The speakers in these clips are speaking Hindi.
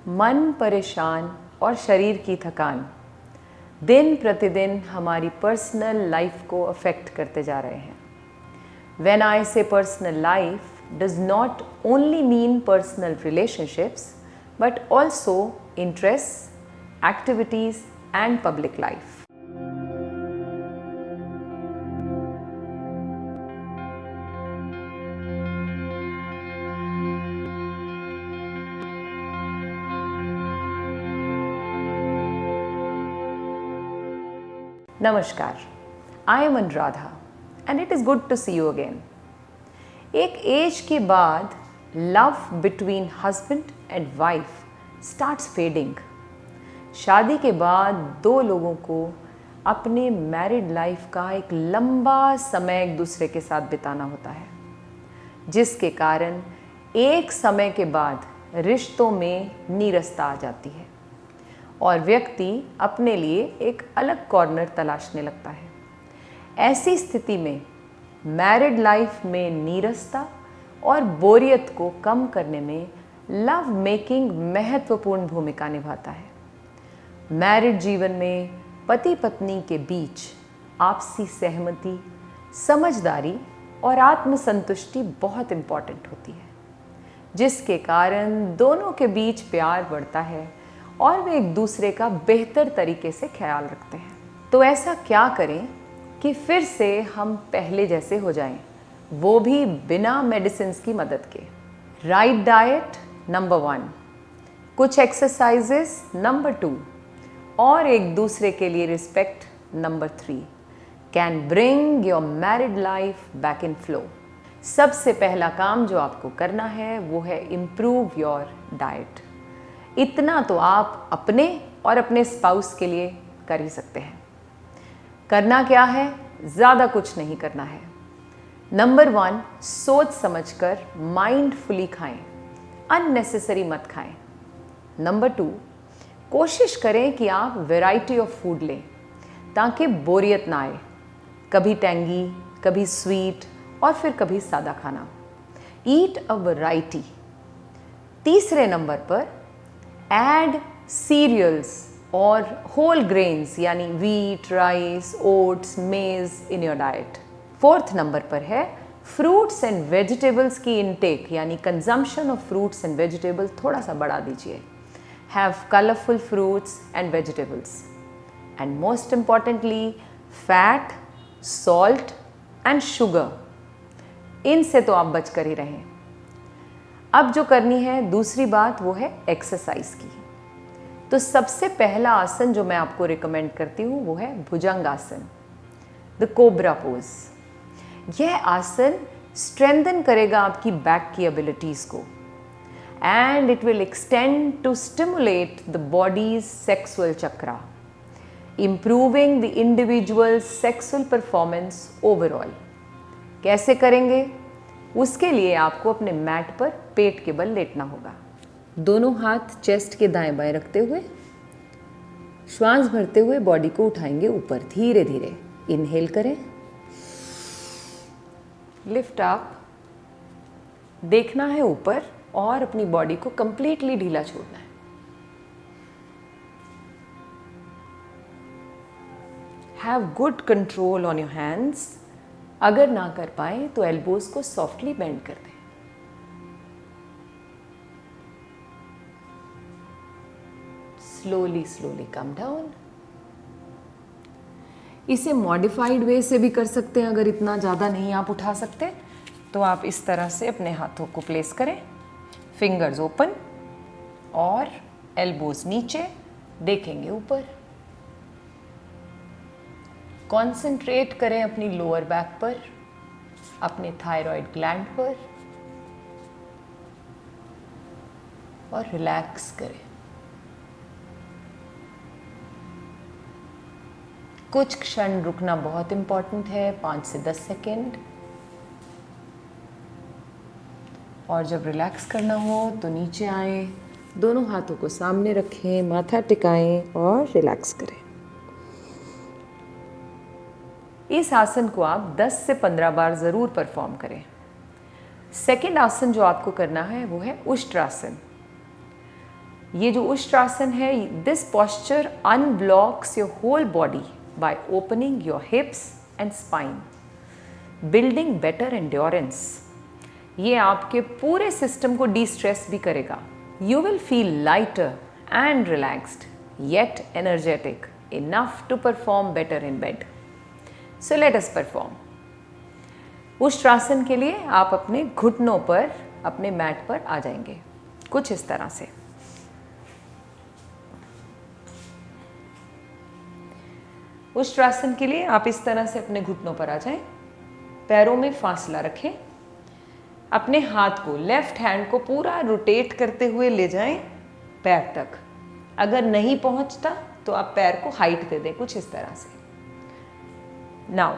मन परेशान और शरीर की थकान दिन प्रतिदिन हमारी पर्सनल लाइफ को अफेक्ट करते जा रहे हैं। When I say personal life does not only mean personal relationships but also interests, activities and public life. नमस्कार, I am Anuradha and it is good to see you again. एक एज के बाद love between husband and wife starts fading. शादी के बाद दो लोगों को अपने मैरिड लाइफ का एक लंबा समय एक दूसरे के साथ बिताना होता है, जिसके कारण एक समय के बाद रिश्तों में नीरसता आ जाती है और व्यक्ति अपने लिए एक अलग कॉर्नर तलाशने लगता है। ऐसी स्थिति में मैरिड लाइफ में नीरसता और बोरियत को कम करने में लव मेकिंग महत्वपूर्ण भूमिका निभाता है। मैरिड जीवन में पति पत्नी के बीच आपसी सहमति, समझदारी और आत्मसंतुष्टि बहुत इम्पॉर्टेंट होती है, जिसके कारण दोनों के बीच प्यार बढ़ता है और वे एक दूसरे का बेहतर तरीके से ख्याल रखते हैं। तो ऐसा क्या करें कि फिर से हम पहले जैसे हो जाएं, वो भी बिना मेडिसिन्स की मदद के। राइट डाइट नंबर 1, कुछ एक्सरसाइजेस नंबर 2 और एक दूसरे के लिए respect number 3 can bring your married life back in flow. सबसे पहला काम जो आपको करना है वो है इम्प्रूव योर डाइट। इतना तो आप अपने और अपने स्पाउस के लिए कर ही सकते हैं। करना क्या है? ज़्यादा कुछ नहीं करना है। नंबर 1, सोच समझकर माइंडफुली खाएं, अननेसेसरी मत खाएं। नंबर 2, कोशिश करें कि आप वैरायटी ऑफ फूड लें ताकि बोरियत ना आए। कभी टैंगी, कभी स्वीट और फिर कभी सादा खाना। ईट अ वैरायटी। तीसरे नंबर पर ऐड सीरियल्स और होल ग्रेन्स यानी वीट, राइस, ओट्स, मेज in your diet. Fourth number पर है फ्रूट्स एंड वेजिटेबल्स की इनटेक यानी consumption of fruits and vegetable थोड़ा सा बढ़ा दीजिए। Have colourful fruits and vegetables. And most importantly fat, salt and sugar, इनसे तो आप बच कर ही रहें। अब जो करनी है दूसरी बात वो है एक्सरसाइज की। तो सबसे पहला आसन जो मैं आपको रिकमेंड करती हूँ वो है भुजंग आसन, द कोबरा पोज। यह आसन स्ट्रेंथन करेगा आपकी बैक की एबिलिटीज को and it will extend to stimulate the body's sexual chakra, improving the individual sexual performance overall. कैसे करेंगे? उसके लिए आपको अपने मैट पर पेट के बल लेटना होगा। दोनों हाथ चेस्ट के दाएं बाएं रखते हुए श्वास भरते हुए बॉडी को उठाएंगे ऊपर। धीरे धीरे इनहेल करें, लिफ्ट अप, देखना है ऊपर और अपनी बॉडी को कंप्लीटली ढीला छोड़ना है। Have good control on your hands. अगर ना कर पाए तो एल्बोज को सॉफ्टली बेंड कर दें। Slowly slowly come down. इसे मॉडिफाइड वे से भी कर सकते हैं। अगर इतना ज़्यादा नहीं आप उठा सकते तो आप इस तरह से अपने हाथों को प्लेस करें, फिंगर्स ओपन और एल्बोज नीचे, देखेंगे ऊपर। कॉन्सेंट्रेट करें अपनी लोअर बैक पर, अपने थायराइड ग्लैंड पर और रिलैक्स करें। कुछ क्षण रुकना बहुत इंपॉर्टेंट है, 5 से 10 सेकेंड। और जब रिलैक्स करना हो तो नीचे आएं, दोनों हाथों को सामने रखें, माथा टिकाएं और रिलैक्स करें। इस आसन को आप 10 से 15 बार ज़रूर परफॉर्म करें। सेकेंड आसन जो आपको करना है वो है उष्ट्रासन। ये जो उष्ट्रासन है, this posture unblocks your whole body by opening your hips and spine, building better endurance. ये आपके पूरे सिस्टम को डी स्ट्रेस भी करेगा। You will feel lighter and relaxed yet energetic enough to perform better in bed. So let us perform. Ushtrasana के लिए आप अपने घुटनों पर अपने मैट पर आ जाएंगे, कुछ इस तरह से। उष्ट्रासन के लिए आप इस तरह से अपने घुटनों पर आ जाएं, पैरों में फासला रखें, अपने हाथ को, लेफ्ट हैंड को पूरा रोटेट करते हुए ले जाएं पैर तक। अगर नहीं पहुंचता तो आप पैर को हाइट दे दें, कुछ इस तरह से। नाउ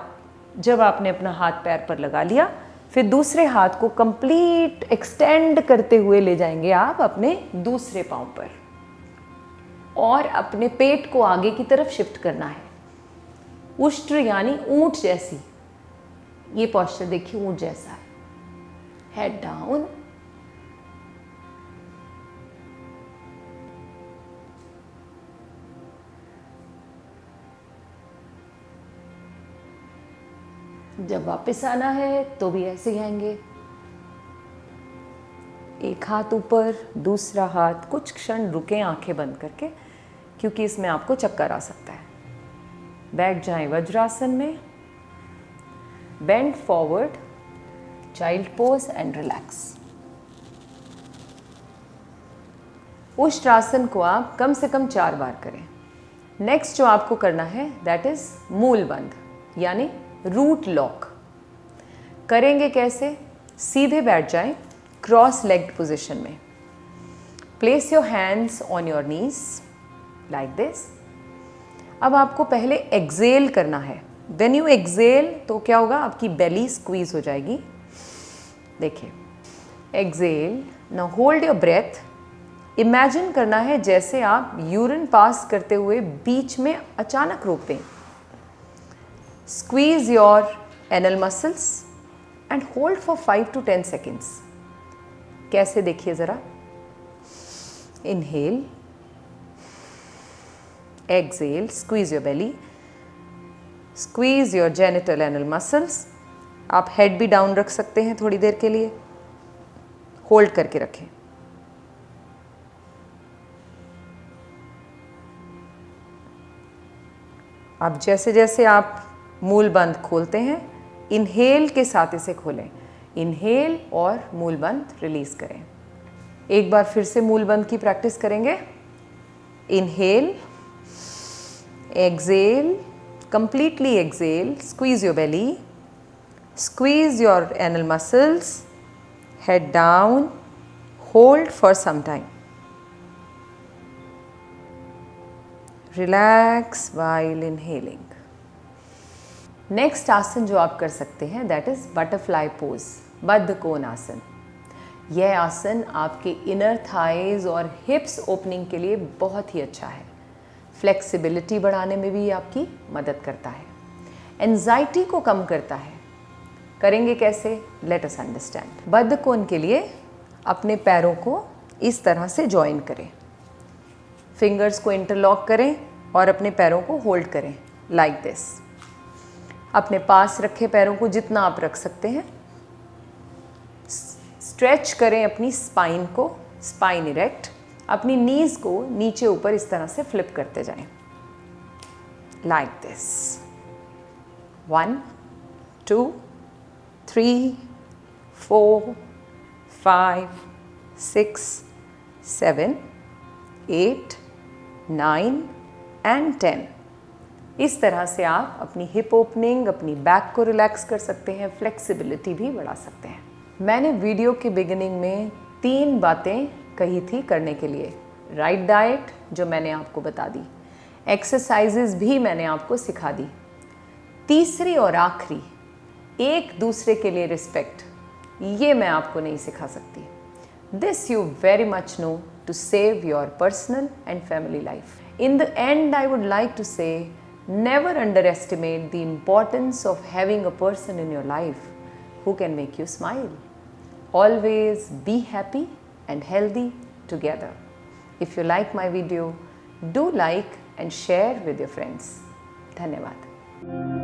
जब आपने अपना हाथ पैर पर लगा लिया, फिर दूसरे हाथ को कंप्लीट एक्सटेंड करते हुए ले जाएंगे आप अपने दूसरे पांव पर, और अपने पेट को आगे की तरफ शिफ्ट करना है। उष्ट्र यानी ऊंट जैसी, ये पोस्चर देखिए ऊंट जैसा है। हेड डाउन, जब वापस आना है तो भी ऐसे ही आएंगे, एक हाथ ऊपर, दूसरा हाथ। कुछ क्षण रुकें आंखें बंद करके, क्योंकि इसमें आपको चक्कर आ सकता है। बैठ जाएं वज्रासन में, bend forward, child pose and relax. Ushtrasana को आप कम से कम 4 बार करें। नेक्स्ट जो आपको करना है दैट इज मूल बंध, यानी रूट लॉक। करेंगे कैसे? सीधे बैठ जाएं क्रॉस लेग्ड पोजीशन में। Place your hands on your knees like this. अब आपको पहले एक्सेल करना है। व्हेन यू एक्सेल तो क्या होगा, आपकी बेली स्क्वीज हो जाएगी। देखिए, exhale, now hold your breath. Imagine करना है जैसे आप यूरिन पास करते हुए बीच में अचानक रोक दें। Squeeze your anal muscles and hold for 5 to 10 seconds. कैसे देखिए ज़रा। Inhale, exhale, squeeze your belly, squeeze your genital anal muscles. आप हेड भी डाउन रख सकते हैं थोड़ी देर के लिए, होल्ड करके रखें। अब जैसे जैसे आप मूल बंद खोलते हैं, इनहेल के साथ इसे खोलें। इनहेल और मूल बंद रिलीज करें। एक बार फिर से मूल बंद की प्रैक्टिस करेंगे। Inhale, exhale, completely exhale, squeeze your belly, squeeze your anal muscles, head down, hold for some time, relax while inhaling. Next asana जो आप कर सकते हैं दैट इज बटरफ्लाई पोज, बद्ध कोण आसन। यह आसन आपके इनर थाइज और हिप्स ओपनिंग के लिए बहुत ही अच्छा है। फ्लेक्सिबिलिटी बढ़ाने में भी आपकी मदद करता है, एंजाइटी को कम करता है। करेंगे कैसे? Let us understand. बद्ध कोण के लिए अपने पैरों को इस तरह से जॉइन करें, फिंगर्स को इंटरलॉक करें और अपने पैरों को होल्ड करें लाइक दिस। अपने पास रखे पैरों को जितना आप रख सकते हैं। स्ट्रेच करें अपनी स्पाइन को, स्पाइन इरेक्ट। अपनी नीज को नीचे ऊपर इस तरह से फ्लिप करते जाएं लाइक दिस। 1 2 3 4 5 6 7 8 9 एंड 10। इस तरह से आप अपनी हिप ओपनिंग, अपनी बैक को रिलैक्स कर सकते हैं, फ्लेक्सिबिलिटी भी बढ़ा सकते हैं। मैंने वीडियो के बिगिनिंग में 3 बातें कही थी करने के लिए। राइट डाइट जो मैंने आपको बता दी, एक्सरसाइजेज भी मैंने आपको सिखा दी। तीसरी और आखिरी, एक दूसरे के लिए रिस्पेक्ट, ये मैं आपको नहीं सिखा सकती। This you very much know to save your personal and family life. In the end I would like to say, never underestimate the importance of having a person in your life who can make you smile. Always be happy and healthy together. If you like my video, do like and share with your friends. धन्यवाद.